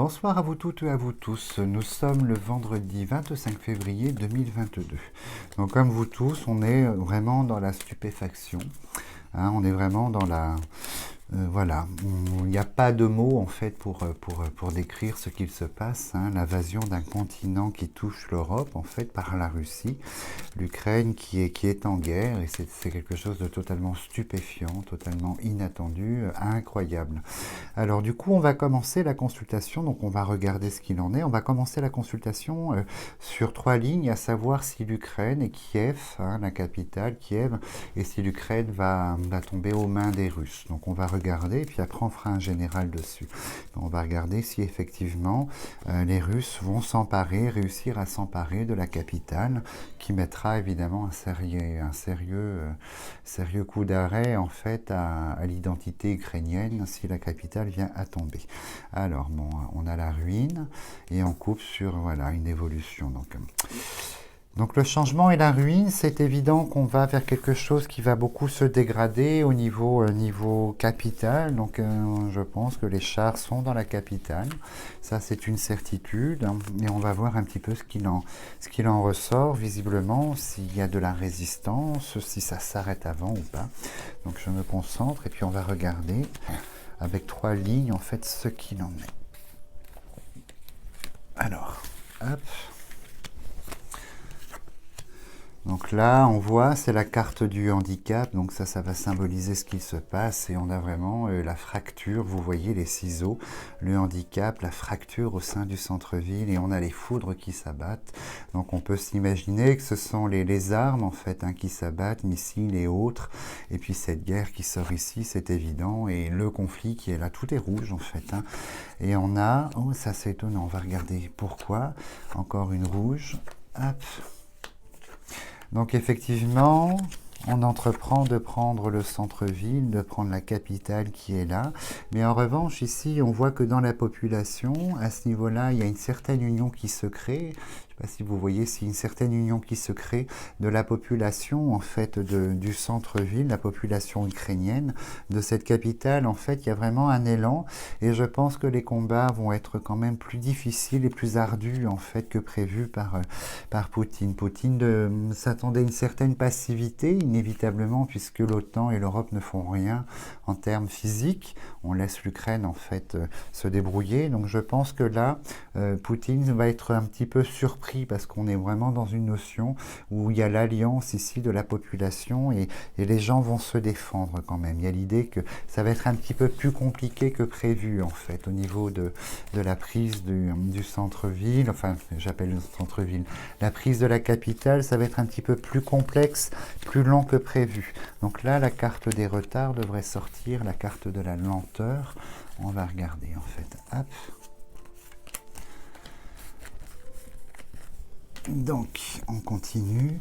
Bonsoir à vous toutes et à vous tous. Nous sommes le vendredi 25 février 2022. Donc comme vous tous, on est vraiment dans la stupéfaction. Hein, on est vraiment dans la... voilà, il n'y a pas de mots en fait pour décrire ce qu'il se passe. Hein, l'invasion d'un continent qui touche l'Europe en fait par la Russie, l'Ukraine qui est en guerre et c'est quelque chose de totalement stupéfiant, totalement inattendu, incroyable. Alors du coup on va commencer la consultation, donc on va regarder ce qu'il en est. On va commencer la consultation sur 3 lignes, à savoir si l'Ukraine et Kiev, hein, la capitale Kiev, et si l'Ukraine va tomber aux mains des Russes. Donc on va regarder, puis après on fera un général dessus. Donc, on va regarder si effectivement les Russes vont réussir à s'emparer de la capitale, qui mettra évidemment sérieux coup d'arrêt en fait à l'identité ukrainienne si la capitale vient à tomber. Alors bon, on a la ruine et on coupe sur voilà une évolution. Donc le changement et la ruine, c'est évident qu'on va vers quelque chose qui va beaucoup se dégrader au niveau capitale. Donc je pense que les chars sont dans la capitale. Ça c'est une certitude. Et on va voir un petit peu ce qu'il en ressort visiblement, s'il y a de la résistance, si ça s'arrête avant ou pas. Donc je me concentre et puis on va regarder avec 3 lignes en fait ce qu'il en est. Alors, hop. Donc là, on voit, c'est la carte du handicap, donc ça va symboliser ce qui se passe, et on a vraiment la fracture, vous voyez les ciseaux, le handicap, la fracture au sein du centre-ville, et on a les foudres qui s'abattent. Donc on peut s'imaginer que ce sont les armes, en fait, hein, qui s'abattent, missiles et autres, et puis cette guerre qui sort ici, c'est évident, et le conflit qui est là, tout est rouge, en fait. Hein. Et on a, oh ça c'est étonnant, on va regarder pourquoi, encore une rouge, hop. Donc effectivement, on entreprend de prendre le centre-ville, de prendre la capitale qui est là. Mais en revanche, ici, on voit que dans la population, à ce niveau-là, il y a une certaine union qui se crée. Je ne sais pas si vous voyez, c'est une certaine union qui se crée de la population, en fait, du centre-ville, la population ukrainienne, de cette capitale. En fait, il y a vraiment un élan. Et je pense que les combats vont être quand même plus difficiles et plus ardus, en fait, que prévu par Poutine. Poutine s'attendait à une certaine passivité, inévitablement, puisque l'OTAN et l'Europe ne font rien en termes physiques. On laisse l'Ukraine, en fait, se débrouiller. Donc je pense que là, Poutine va être un petit peu surpris parce qu'on est vraiment dans une notion où il y a l'alliance ici de la population et les gens vont se défendre quand même. Il y a l'idée que ça va être un petit peu plus compliqué que prévu, en fait, au niveau de la prise du centre-ville, enfin, j'appelle le centre-ville, la prise de la capitale, ça va être un petit peu plus complexe, plus lent que prévu. Donc là, la carte des retards devrait sortir, la carte de la lenteur. On va regarder, en fait. Hop. Donc, on continue.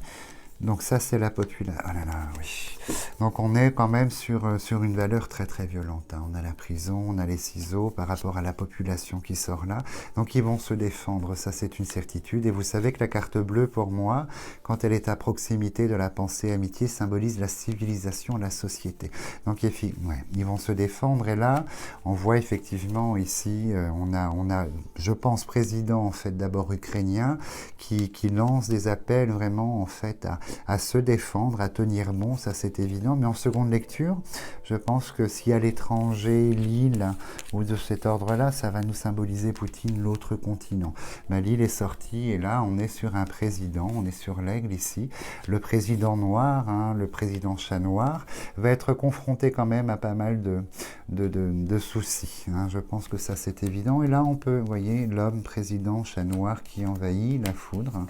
Donc ça, c'est la population. Oh là là, oui. Donc on est quand même sur une valeur très très violente. Hein. On a la prison, on a les ciseaux par rapport à la population qui sort là. Donc ils vont se défendre, ça c'est une certitude. Et vous savez que la carte bleue, pour moi, quand elle est à proximité de la pensée amitié, symbolise la civilisation, la société. Donc ils vont se défendre. Et là, on voit effectivement ici, on a, je pense, président en fait d'abord ukrainien qui lance des appels vraiment en fait à se défendre, à tenir bon, ça c'est évident. Mais en seconde lecture, je pense que si à l'étranger, l'île ou de cet ordre-là, ça va nous symboliser Poutine, l'autre continent. Ben, l'île est sortie et là, on est sur un président, on est sur l'aigle ici. Le président noir, hein, le président chat noir, va être confronté quand même à pas mal de soucis. Hein. Je pense que ça c'est évident. Et là, on peut, vous voyez, l'homme président chat noir qui envahit la foudre. Hein.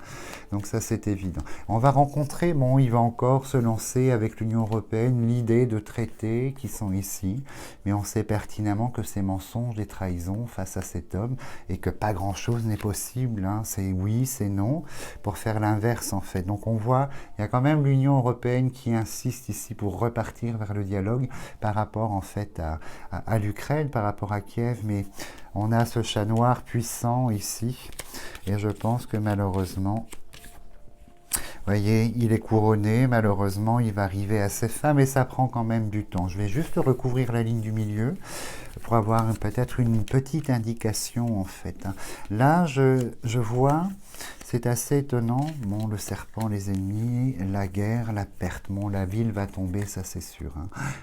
Donc ça c'est évident. On va rencontrer, bon, il va encore se lancer avec l'Union européenne l'idée de traités qui sont ici, mais on sait pertinemment que c'est mensonges et trahisons face à cet homme et que pas grand-chose n'est possible. Hein. C'est oui, c'est non, pour faire l'inverse en fait. Donc on voit, il y a quand même l'Union européenne qui insiste ici pour repartir vers le dialogue par rapport en fait à l'Ukraine, par rapport à Kiev, mais on a ce chat noir puissant ici et je pense que malheureusement, voyez, il est couronné, malheureusement, il va arriver à ses fins, mais ça prend quand même du temps. Je vais juste recouvrir la ligne du milieu pour avoir peut-être une petite indication, en fait. Là, je vois, c'est assez étonnant, bon, le serpent, les ennemis, la guerre, la perte. Bon, la ville va tomber, ça c'est sûr.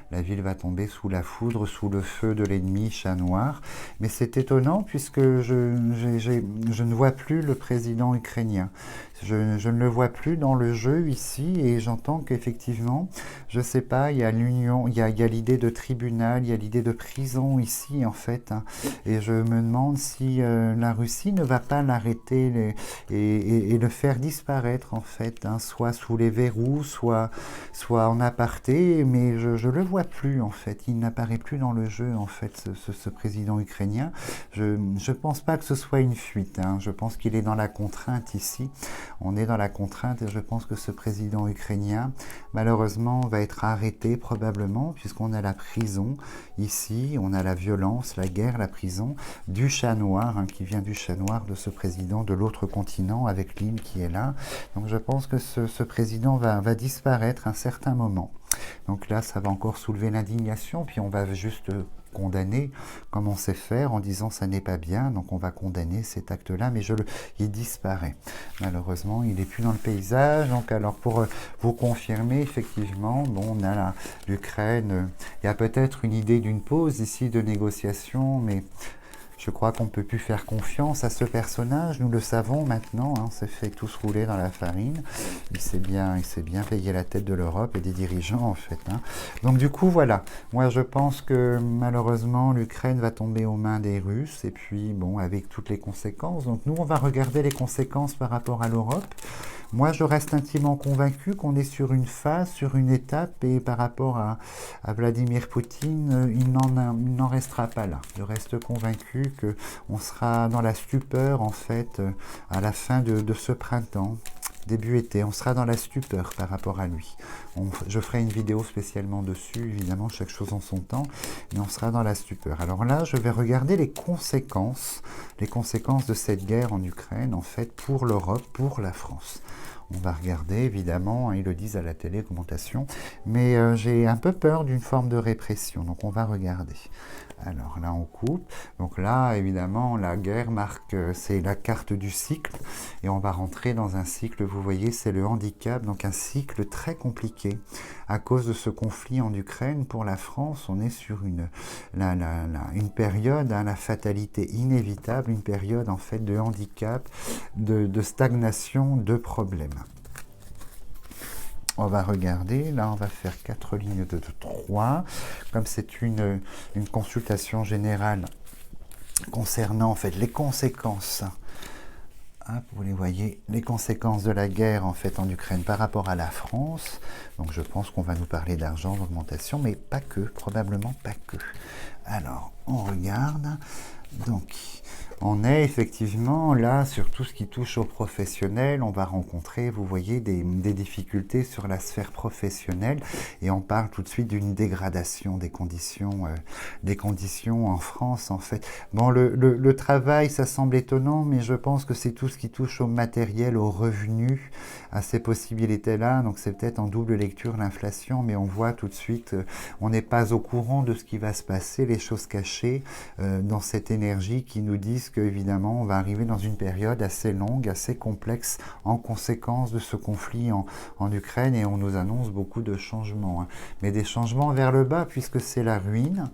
La ville va tomber sous la foudre, sous le feu de l'ennemi, chat noir. Mais c'est étonnant puisque je ne vois plus le président ukrainien. Je ne le vois plus dans le jeu ici et j'entends qu'effectivement, je ne sais pas, il y a l'union, il y a l'idée de tribunal, il y a l'idée de prison ici en fait. Et je me demande si la Russie ne va pas l'arrêter et le faire disparaître en fait, soit sous les verrous, soit en aparté, mais je le vois plus en fait. Il n'apparaît plus dans le jeu en fait, ce président ukrainien. Je pense pas que ce soit une fuite. Je pense qu'il est dans la contrainte ici. On est dans la contrainte et je pense que ce président ukrainien, malheureusement, va être arrêté probablement, puisqu'on a la prison ici, on a la violence, la guerre, la prison, du chat noir, qui vient du chat noir de ce président de l'autre continent, avec l'île qui est là. Donc je pense que ce président va disparaître à un certain moment. Donc là, ça va encore soulever l'indignation, puis on va juste condamner comme on sait faire en disant ça n'est pas bien, donc on va condamner cet acte-là, mais il disparaît. Malheureusement, il n'est plus dans le paysage. Donc alors pour vous confirmer, effectivement, bon, on a l'Ukraine, il y a peut-être une idée d'une pause ici de négociation, mais je crois qu'on ne peut plus faire confiance à ce personnage, nous le savons maintenant, on s'est fait tous rouler dans la farine, il s'est bien payé la tête de l'Europe et des dirigeants en fait. Donc du coup voilà, moi je pense que malheureusement l'Ukraine va tomber aux mains des Russes et puis bon avec toutes les conséquences, donc nous on va regarder les conséquences par rapport à l'Europe. Moi, je reste intimement convaincu qu'on est sur une phase, sur une étape, et par rapport à Vladimir Poutine, il n'en restera pas là. Je reste convaincu qu'on sera dans la stupeur, en fait, à la fin de ce printemps, début été. On sera dans la stupeur par rapport à lui. Je ferai une vidéo spécialement dessus, évidemment, chaque chose en son temps, mais on sera dans la stupeur. Alors là, je vais regarder les conséquences de cette guerre en Ukraine, en fait, pour l'Europe, pour la France. On va regarder, évidemment, ils le disent à la télé, commentation, mais j'ai un peu peur d'une forme de répression, donc on va regarder. Alors là, on coupe. Donc là, évidemment, la guerre marque, c'est la carte du cycle, et on va rentrer dans un cycle, vous voyez, c'est le handicap, donc un cycle très compliqué. À cause de ce conflit en Ukraine, pour la France, on est sur une période, la fatalité inévitable, une période en fait de handicap, de stagnation, de problèmes. On va regarder, là on va faire 4 lignes de 3, comme c'est une consultation générale concernant en fait les conséquences, vous les voyez, les conséquences de la guerre en fait en Ukraine par rapport à la France. Donc je pense qu'on va nous parler d'argent, d'augmentation, mais pas que, probablement pas que. Alors on regarde, donc on est effectivement là sur tout ce qui touche aux professionnels. On va rencontrer, vous voyez, des difficultés sur la sphère professionnelle et on parle tout de suite d'une dégradation des conditions en France en fait. Bon, le travail, ça semble étonnant, mais je pense que c'est tout ce qui touche au matériel, aux revenus, à ces possibilités-là. Donc c'est peut-être en double lecture l'inflation, mais on voit tout de suite, on n'est pas au courant de ce qui va se passer, les choses cachées dans cette énergie qui nous disent qu'évidemment on va arriver dans une période assez longue, assez complexe en conséquence de ce conflit en Ukraine et on nous annonce beaucoup de changements, mais des changements vers le bas puisque c'est la ruine.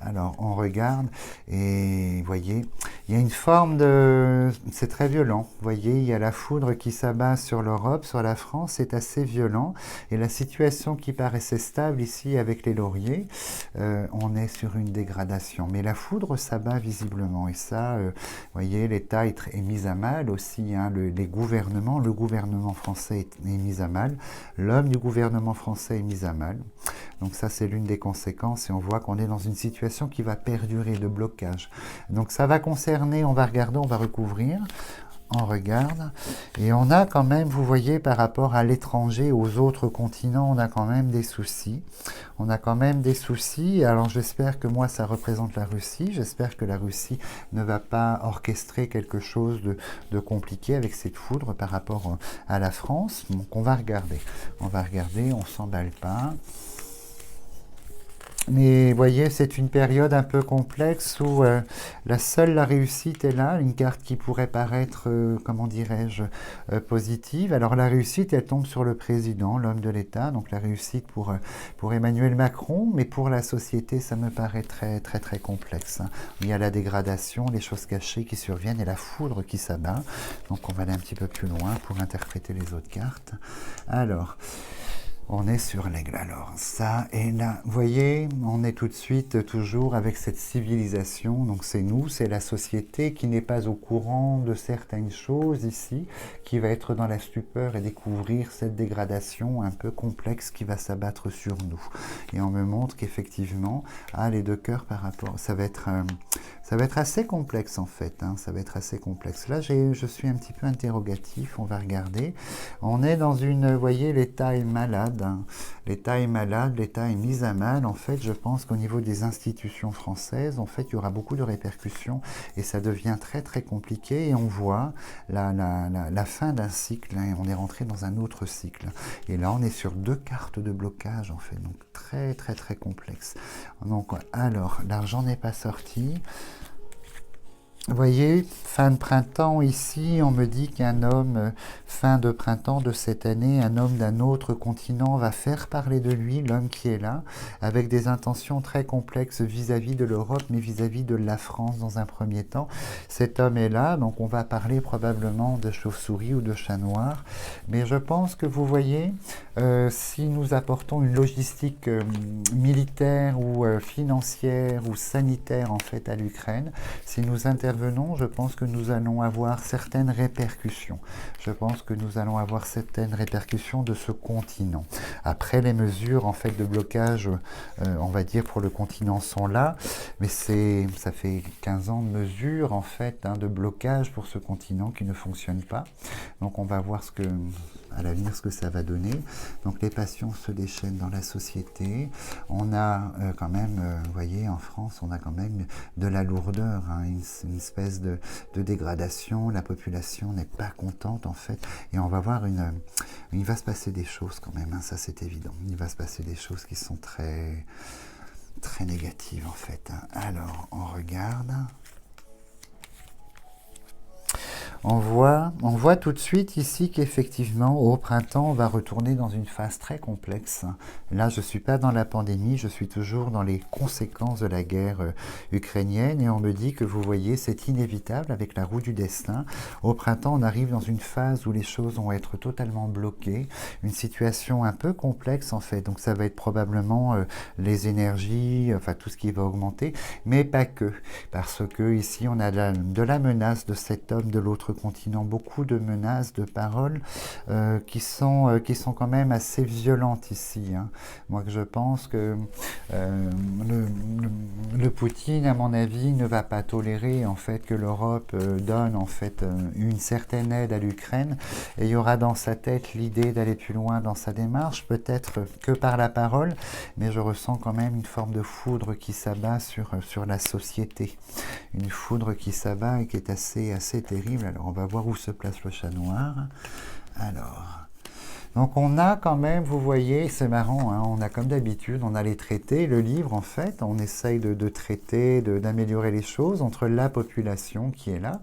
Alors on regarde et vous voyez, il y a une forme de... c'est très violent, vous voyez, il y a la foudre qui s'abat sur l'Europe, sur la France, c'est assez violent. Et la situation qui paraissait stable ici avec les lauriers, on est sur une dégradation. Mais la foudre s'abat visiblement et ça, vous voyez, l'État est mis à mal aussi, les gouvernements, le gouvernement français est mis à mal, l'homme du gouvernement français est mis à mal. Donc ça c'est l'une des conséquences et on voit qu'on est dans une situation qui va perdurer de blocage. Donc ça va concerner, on va regarder, on va recouvrir. on regarde, et on a quand même, vous voyez, par rapport à l'étranger, aux autres continents, on a quand même des soucis. On a quand même des soucis. Alors j'espère que moi, ça représente la Russie. J'espère que la Russie ne va pas orchestrer quelque chose de compliqué avec cette foudre par rapport à la France. Donc on va regarder. On va regarder, on s'emballe pas. Mais vous voyez, c'est une période un peu complexe où la réussite est là, une carte qui pourrait paraître, comment dirais-je, positive. Alors la réussite, elle tombe sur le président, l'homme de l'État, donc la réussite pour Emmanuel Macron, mais pour la société, ça me paraît très très très complexe, hein. Il y a la dégradation, les choses cachées qui surviennent et la foudre qui s'abat. Donc on va aller un petit peu plus loin pour interpréter les autres cartes. Alors... on est sur l'aigle. Alors, ça et là, vous voyez, on est tout de suite toujours avec cette civilisation. Donc, c'est nous, c'est la société qui n'est pas au courant de certaines choses ici, qui va être dans la stupeur et découvrir cette dégradation un peu complexe qui va s'abattre sur nous. Et on me montre qu'effectivement, les deux cœurs par rapport, ça va être assez complexe en fait, hein, ça va être assez complexe. Là, je suis un petit peu interrogatif, on va regarder. On est dans une, vous voyez, l'État est malade. L'État est malade, l'État est mis à mal. En fait, je pense qu'au niveau des institutions françaises, en fait, il y aura beaucoup de répercussions et ça devient très très compliqué. Et on voit la fin d'un cycle, hein, et on est rentré dans un autre cycle. Et là, on est sur deux cartes de blocage, en fait, donc très très très complexe. Donc, alors, l'argent n'est pas sorti. Vous voyez, fin de printemps ici, on me dit qu'un homme, fin de printemps de cette année, un homme d'un autre continent va faire parler de lui, l'homme qui est là, avec des intentions très complexes vis-à-vis de l'Europe, mais vis-à-vis de la France dans un premier temps. Cet homme est là, donc on va parler probablement de chauve-souris ou de chat noir. Mais je pense que vous voyez, si nous apportons une logistique militaire ou financière ou sanitaire en fait à l'Ukraine, si nous intervenons, je pense que nous allons avoir certaines répercussions. Je pense que nous allons avoir certaines répercussions de ce continent. Après, les mesures en fait de blocage, on va dire pour le continent sont là, mais ça fait 15 ans de mesures en fait, hein, de blocage pour ce continent qui ne fonctionne pas. Donc on va voir à l'avenir ce que ça va donner. Donc les passions se déchaînent dans la société. On a quand même, vous voyez, en France, on a quand même de la lourdeur, hein, une espèce de dégradation. La population n'est pas contente en fait. Et on va voir il va se passer des choses quand même, hein, ça c'est évident. Il va se passer des choses qui sont très, très négatives en fait, hein. Alors, on regarde. On voit tout de suite ici qu'effectivement, au printemps, on va retourner dans une phase très complexe. Là, je ne suis pas dans la pandémie, je suis toujours dans les conséquences de la guerre ukrainienne. Et on me dit que, vous voyez, c'est inévitable avec la roue du destin. Au printemps, on arrive dans une phase où les choses vont être totalement bloquées. Une situation un peu complexe, en fait. Donc, ça va être probablement les énergies, enfin, tout ce qui va augmenter. Mais pas que. Parce que ici, on a de la menace de cet homme de l'autre continent, beaucoup de menaces, de paroles qui sont quand même assez violentes ici, hein. Moi, je pense que le Poutine, à mon avis, ne va pas tolérer en fait que l'Europe donne en fait une certaine aide à l'Ukraine, et il y aura dans sa tête l'idée d'aller plus loin dans sa démarche, peut-être que par la parole, mais je ressens quand même une forme de foudre qui s'abat sur la société, une foudre qui s'abat et qui est assez terrible. Alors on va voir où se place le chat noir. Alors, donc on a quand même, vous voyez, c'est marrant, hein, on a comme d'habitude, on a les traités, le livre en fait, on essaye de traiter, d'améliorer les choses entre la population qui est là,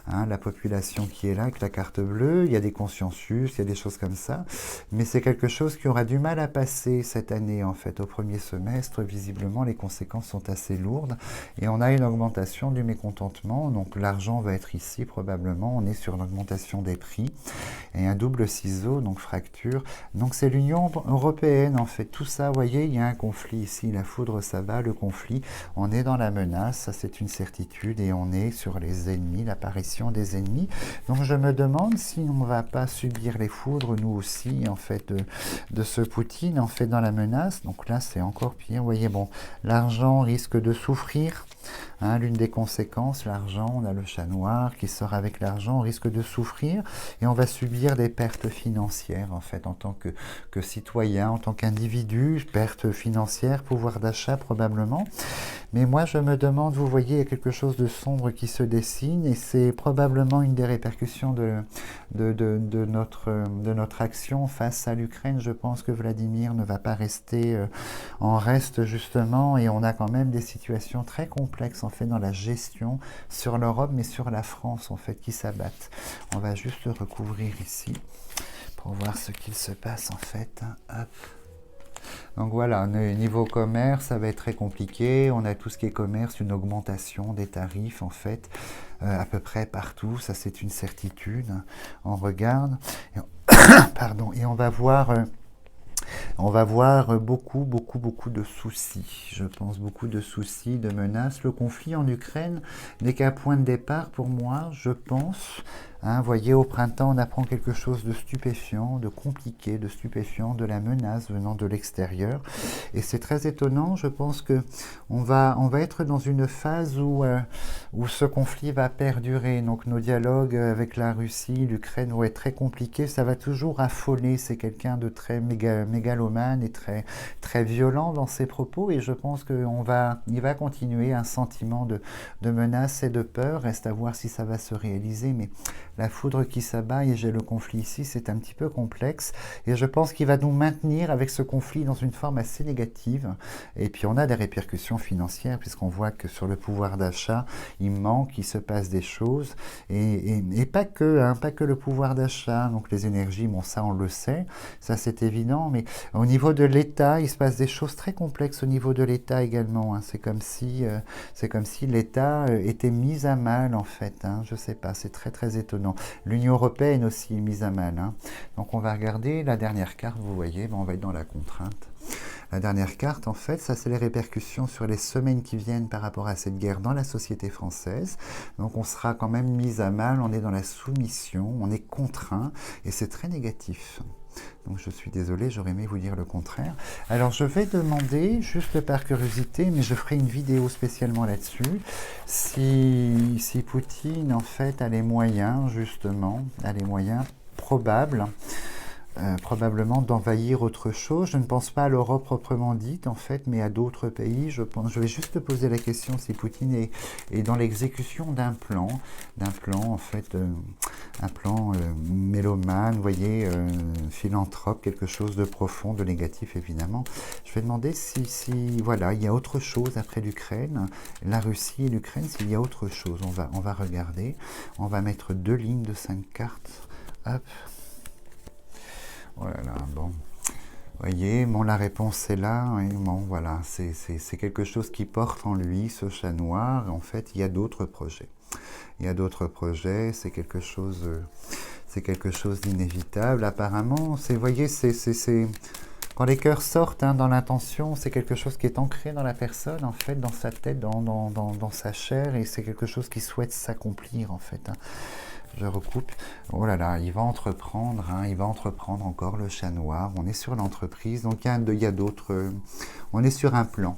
hein, la population qui est là avec la carte bleue, il y a des consensus, il y a des choses comme ça, mais c'est quelque chose qui aura du mal à passer cette année en fait, au premier semestre, visiblement les conséquences sont assez lourdes, et on a une augmentation du mécontentement, donc l'argent va être ici probablement, on est sur l'augmentation des prix, et un double ciseau, donc fracture. Donc c'est l'Union européenne en fait, tout ça, vous voyez, il y a un conflit ici, la foudre s'abat, le conflit, on est dans la menace, ça c'est une certitude, et on est sur les ennemis, l'apparition des ennemis. Donc je me demande si on ne va pas subir les foudres, nous aussi, en fait, de ce Poutine, en fait, dans la menace. Donc là c'est encore pire, vous voyez, bon, l'argent risque de souffrir. Hein, l'une des conséquences, l'argent, on a le chat noir qui sort avec l'argent, on risque de souffrir et on va subir des pertes financières en fait en tant que citoyen, en tant qu'individu, pertes financières, pouvoir d'achat probablement. Mais moi je me demande, vous voyez, il y a quelque chose de sombre qui se dessine et c'est probablement une des répercussions de notre action face à l'Ukraine. Je pense que Vladimir ne va pas rester en reste justement et on a quand même des situations très complexes en fait dans la gestion sur l'Europe mais sur la France en fait qui s'abattent. On va juste recouvrir ici pour voir ce qu'il se passe en fait. Hop. Donc voilà, niveau commerce, ça va être très compliqué. On a tout ce qui est commerce, une augmentation des tarifs en fait, à peu près partout. Ça c'est une certitude. On regarde, et pardon, et on va voir beaucoup de soucis. Je pense beaucoup de soucis, de menaces. Le conflit en Ukraine n'est qu'un point de départ pour moi, je pense. Hein, voyez, au printemps, on apprend quelque chose de stupéfiant, de compliqué, de stupéfiant, de la menace venant de l'extérieur. Et c'est très étonnant. Je pense que on va être dans une phase où ce conflit va perdurer. Donc nos dialogues avec la Russie, l'Ukraine vont être très compliqués. Ça va toujours affoler. C'est quelqu'un de très mégalomane et très violent dans ses propos. Et je pense qu'il va continuer un sentiment de menace et de peur. Reste à voir si ça va se réaliser. Mais la foudre qui s'abat, et j'ai le conflit ici, c'est un petit peu complexe. Et je pense qu'il va nous maintenir avec ce conflit dans une forme assez négative. Et puis on a des répercussions financières, puisqu'on voit que sur le pouvoir d'achat, il manque, il se passe des choses. Et pas que le pouvoir d'achat, donc les énergies, bon ça on le sait, ça c'est évident. Mais au niveau de l'État, il se passe des choses très complexes au niveau de l'État également. Hein. C'est comme si l'État était mis à mal en fait. Hein. Je sais pas, c'est très étonnant. L'Union européenne aussi est mise à mal. Hein. Donc on va regarder la dernière carte, vous voyez, on va être dans la contrainte. La dernière carte, en fait, ça c'est les répercussions sur les semaines qui viennent par rapport à cette guerre dans la société française. Donc on sera quand même mis à mal, on est dans la soumission, on est contraint et c'est très négatif. Donc je suis désolé, j'aurais aimé vous dire le contraire. Alors je vais demander, juste par curiosité, mais je ferai une vidéo spécialement là-dessus, si Poutine en fait a les moyens, justement, a les moyens probables, probablement d'envahir autre chose. Je ne pense pas à l'Europe proprement dite, en fait, mais à d'autres pays. Je vais juste poser la question si Poutine est dans l'exécution d'un plan, en fait, un plan mélomane, vous voyez, philanthrope, quelque chose de profond, de négatif, évidemment. Je vais demander si voilà, il y a autre chose après l'Ukraine, la Russie et l'Ukraine, s'il y a autre chose. On va regarder. On va mettre 2 lignes de 5 cartes. Hop. Oh là là, bon. Vous voyez, bon, la réponse est là. Oui, bon, voilà, c'est quelque chose qui porte en lui, ce chat noir. En fait, il y a d'autres projets. Il y a d'autres projets, c'est quelque chose d'inévitable. Apparemment, vous voyez, quand les cœurs sortent hein, dans l'intention, c'est quelque chose qui est ancré dans la personne, en fait, dans sa tête, dans sa chair, et c'est quelque chose qui souhaite s'accomplir, en fait. Hein. Je recoupe. Oh là là, il va entreprendre encore le chat noir. On est sur l'entreprise, donc il y a d'autres. On est sur un plan.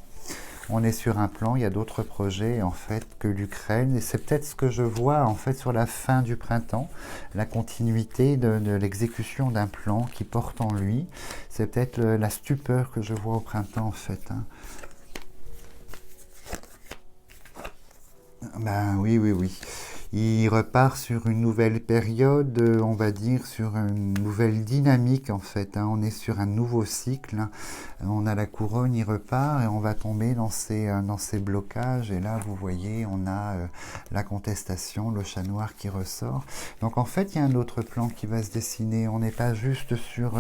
Il y a d'autres projets en fait que l'Ukraine, et c'est peut-être ce que je vois en fait sur la fin du printemps, la continuité de l'exécution d'un plan qui porte en lui. C'est peut-être la stupeur que je vois au printemps en fait. Hein. Ben oui. Il repart sur une nouvelle période, on va dire, sur une nouvelle dynamique en fait. Hein. On est sur un nouveau cycle. Hein. On a la couronne, il repart et on va tomber dans ces blocages. Et là, vous voyez, on a la contestation, le chat noir qui ressort. Donc en fait, il y a un autre plan qui va se dessiner. On n'est pas juste sur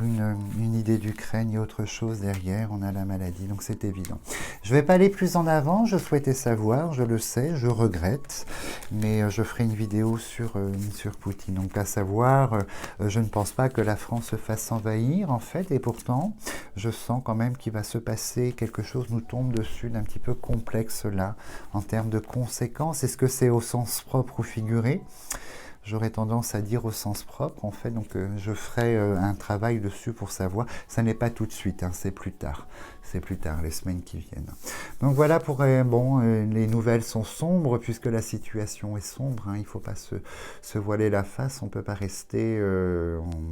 une idée d'Ukraine, il y a autre chose derrière. On a la maladie, donc c'est évident. Je ne vais pas aller plus en avant. Je souhaitais savoir, je le sais, je regrette. Mais je ferai une vidéo sur Poutine. Donc à savoir, je ne pense pas que la France se fasse envahir en fait, et pourtant je sens quand même qu'il va se passer quelque chose, nous tombe dessus d'un petit peu complexe là, en termes de conséquences. Est-ce que c'est au sens propre ou figuré ? j'aurais tendance à dire au sens propre, en fait. Donc, je ferai un travail dessus pour savoir. Ça n'est pas tout de suite, hein, c'est plus tard. C'est plus tard, les semaines qui viennent. Donc voilà pour, les nouvelles sont sombres puisque la situation est sombre, hein, il ne faut pas se voiler la face, on ne peut pas rester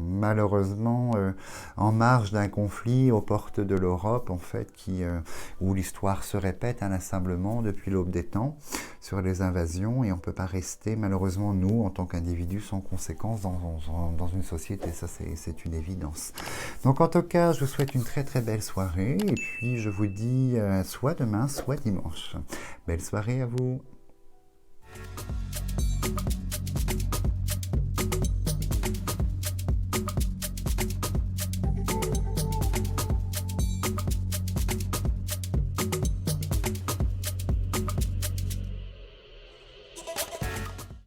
malheureusement en marge d'un conflit aux portes de l'Europe, en fait, où l'histoire se répète inlassablement depuis l'aube des temps sur les invasions, et on ne peut pas rester malheureusement nous en tant qu'individus sans conséquence dans une société, ça c'est une évidence. Donc en tout cas, je vous souhaite une très très belle soirée, et puis je vous dis soit demain, soit dimanche. Belle soirée à vous.